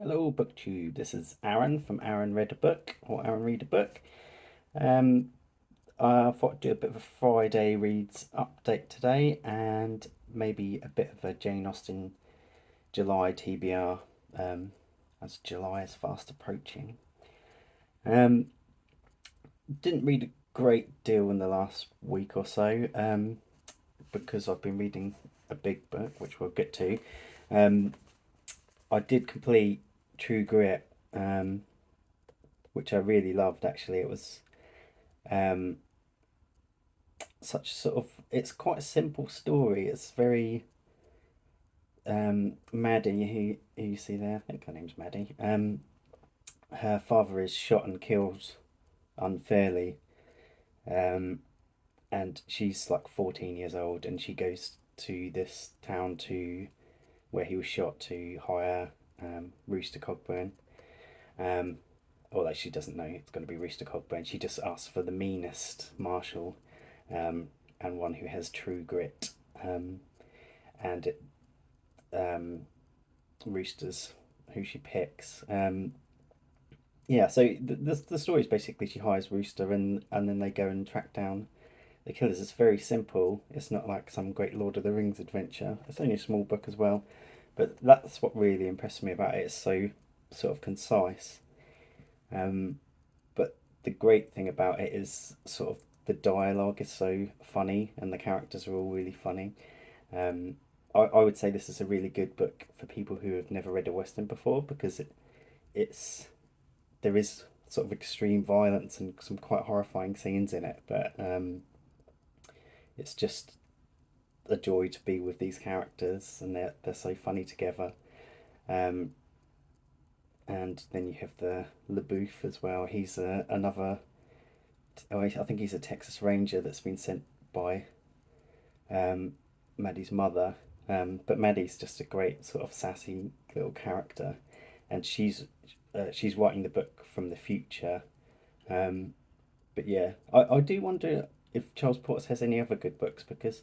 Hello, BookTube. This is Aaron from Aaron Read a Book or Aaron Read a Book. Um, I thought I'd do a bit of a Friday reads update today and maybe a bit of a Jane Austen July TBR as July is fast approaching. Um, didn't read a great deal in the last week or so because I've been reading a big book, which we'll get to. Um, I did complete True Grit, which I really loved actually. It was um, such sort of it's quite a simple story. It's very Maddie, who you see there, I think her name's Maddie. Her father is shot and killed unfairly, um, and she's like 14 years old, and she goes to this town to where he was shot to hire Rooster Cogburn. Um, Although she doesn't know it's going to be Rooster Cogburn, she just asks for the meanest marshal, um, and one who has true grit. And it, um, Roosters who she picks. Yeah, so the story is basically she hires Rooster and then they go and track down the killers. It's very simple. It's not like some great Lord of the Rings adventure. It's only a small book as well, but that's what really impressed me about it. It's so sort of concise. Um, but the great thing about it is sort of the dialogue is so funny and the characters are all really funny. Um, I would say this is a really good book for people who have never read a Western before because it's there is sort of extreme violence and some quite horrifying scenes in it, but it's just a joy to be with these characters and they're so funny together. Um, and then you have the LaBouffe as well. He's another. Oh, I think he's a Texas Ranger that's been sent by um, Maddie's mother. But Maddie's just a great sort of sassy little character, and she's writing the book from the future. Um, but yeah, I do wonder if Charles Portis has any other good books because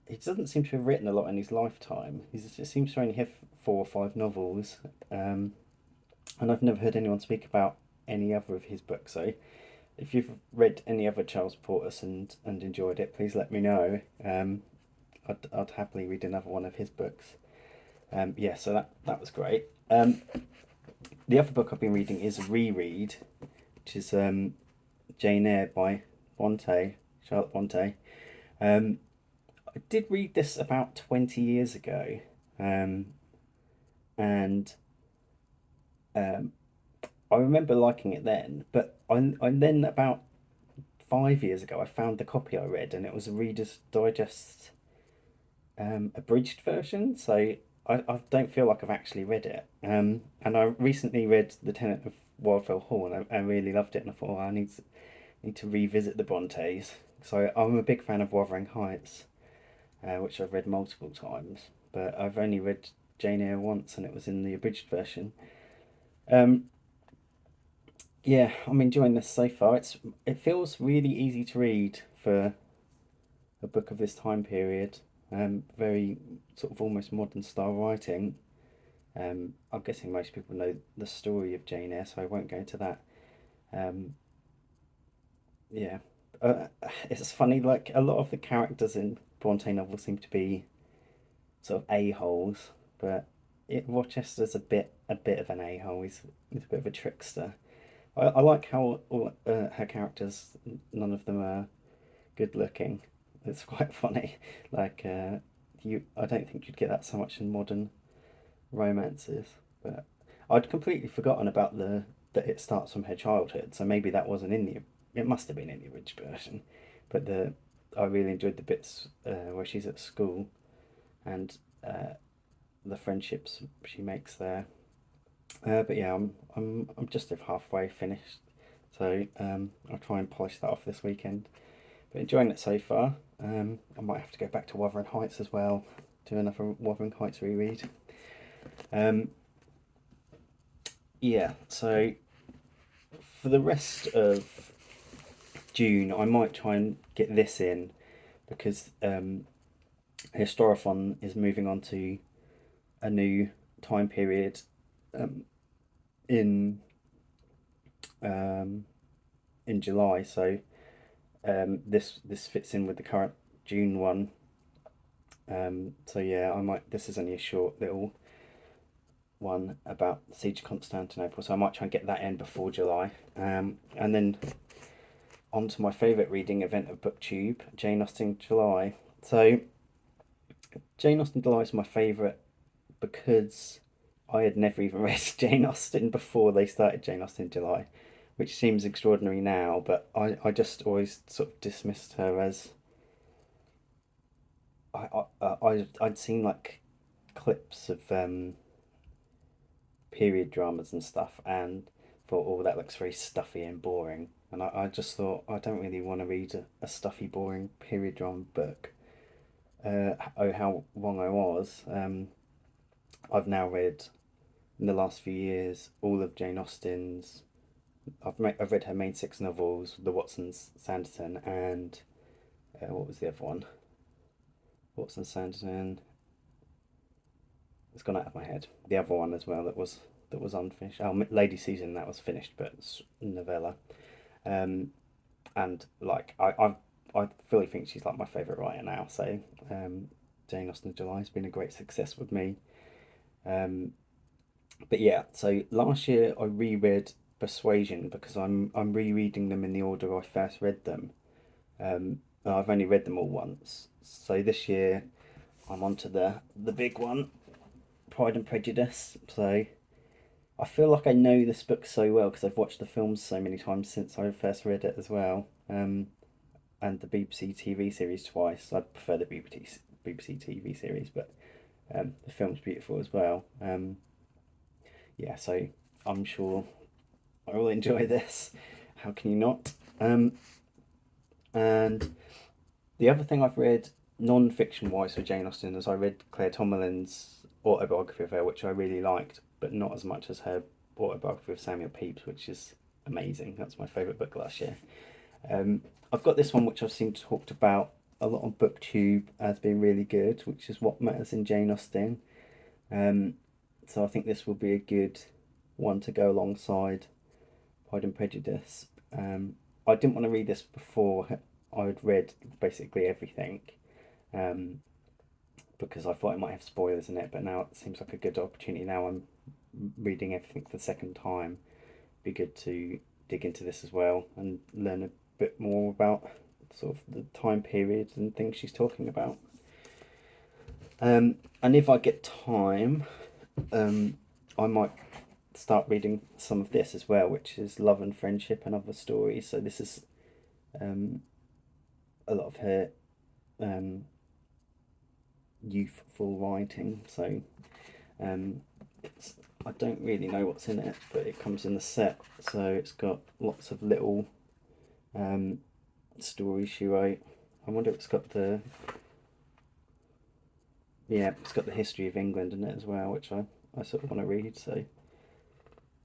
he doesn't seem to have written a lot in his lifetime. He seems to only have 4 or 5 novels, um, and I've never heard anyone speak about any other of his books. So if you've read any other Charles Portis and enjoyed it, please let me know. I'd happily read another one of his books. Yeah, so that was great. The other book I've been reading is Reread, which is Jane Eyre by Charlotte Bronte. Um, I did read this about 20 years ago, um, and um, I remember liking it then. But I then about 5 years ago, I found the copy I read, and it was a Reader's Digest abridged version. So I don't feel like I've actually read it. And I recently read The Tenant of Wildfell Hall, and I really loved it. And I thought, oh, I need to revisit the Brontes. So I'm a big fan of Wuthering Heights, which I've read multiple times, but I've only read Jane Eyre once, and it was in the abridged version. Um, yeah, I'm enjoying this so far. It feels really easy to read for a book of this time period. Very sort of almost modern style writing. I'm guessing most people know the story of Jane Eyre, so I won't go into that. Um, yeah, it's funny. Like a lot of the characters in Bronte novels seem to be sort of a holes, but Rochester's a bit of an a hole. He's a bit of a trickster. I like how all her characters, none of them are good looking. It's quite funny. Like I don't think you'd get that so much in modern romances. But I'd completely forgotten about the that it starts from her childhood. So maybe that wasn't in the. It must have been in the original version, but the I really enjoyed the bits where she's at school and the friendships she makes there. But yeah, I'm just halfway finished, so I'll try and polish that off this weekend. But enjoying it so far. I might have to go back to Wuthering Heights as well, do another Wuthering Heights reread. Um, yeah, so for the rest of June, I might try and get this in because Historiathon is moving on to a new time period um, in um, in July. So this fits in with the current June one. So yeah, I might. This is only a short little one about the siege of Constantinople, so I might try and get that in before July. And then on to my favourite reading event of BookTube, Jane Austen July. So Jane Austen July is my favourite because I had never even read Jane Austen before they started Jane Austen July, which seems extraordinary now, but I just always sort of dismissed her as I'd seen like clips of period dramas and stuff and thought, oh, that looks very stuffy and boring. And I just thought, I don't really want to read a stuffy, boring period drama book. Oh, how wrong I was. I've now read, in the last few years, all of Jane Austen's. I've read her main six novels, The Watsons, Sanderson, and what was the other one? Watson Sanderson. It's gone out of my head. The other one as well that was unfinished. Oh, Lady Susan, that was finished, but it's novella. Um, and like I fully think she's like my favourite writer now. So Jane Austen July has been a great success with me. Um, but yeah, so last year I reread Persuasion because I'm rereading them in the order I first read them. I've only read them all once, so this year I'm on to the big one, Pride and Prejudice. So I feel like I know this book so well because I've watched the films so many times since I first read it as well. And the BBC TV series twice. I prefer the BBC TV series, but the film's beautiful as well. Yeah, so I'm sure I will enjoy this. How can you not? And the other thing I've read non-fiction wise for Jane Austen is I read Claire Tomalin's autobiography of her, which I really liked, but not as much as her autobiography of Samuel Pepys, which is amazing. That's my favourite book last year. Um, I've got this one which I've seen talked about a lot on BookTube as being really good, which is What Matters in Jane Austen. Um, so I think this will be a good one to go alongside Pride and Prejudice. I didn't want to read this before I'd read basically everything, um, because I thought it might have spoilers in it, but now it seems like a good opportunity. Now I'm reading everything for the second time. Be good to dig into this as well and learn a bit more about sort of the time periods and things she's talking about. And if I get time, I might start reading some of this as well, which is Love and Friendship and Other Stories. So this is um, a lot of her um, youthful writing. So um, I don't really know what's in it, but it comes in the set. So it's got lots of little um, stories she wrote. I wonder if it's got it's got the history of England in it as well, which I sort of want to read. So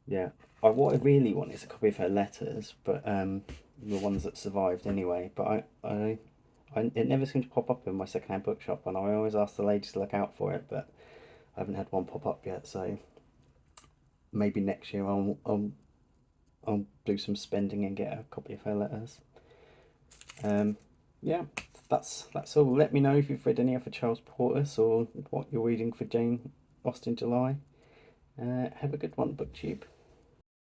yeah, what I really want is a copy of her letters, but the ones that survived anyway. But it never seemed to pop up in my secondhand bookshop, and I always ask the ladies to look out for it, but I haven't had one pop up yet. So maybe next year I'll do some spending and get a copy of her letters. Yeah, that's all. Let me know if you've read any other Charles Portis or what you're reading for Jane Austen July. Have a good one, BookTube.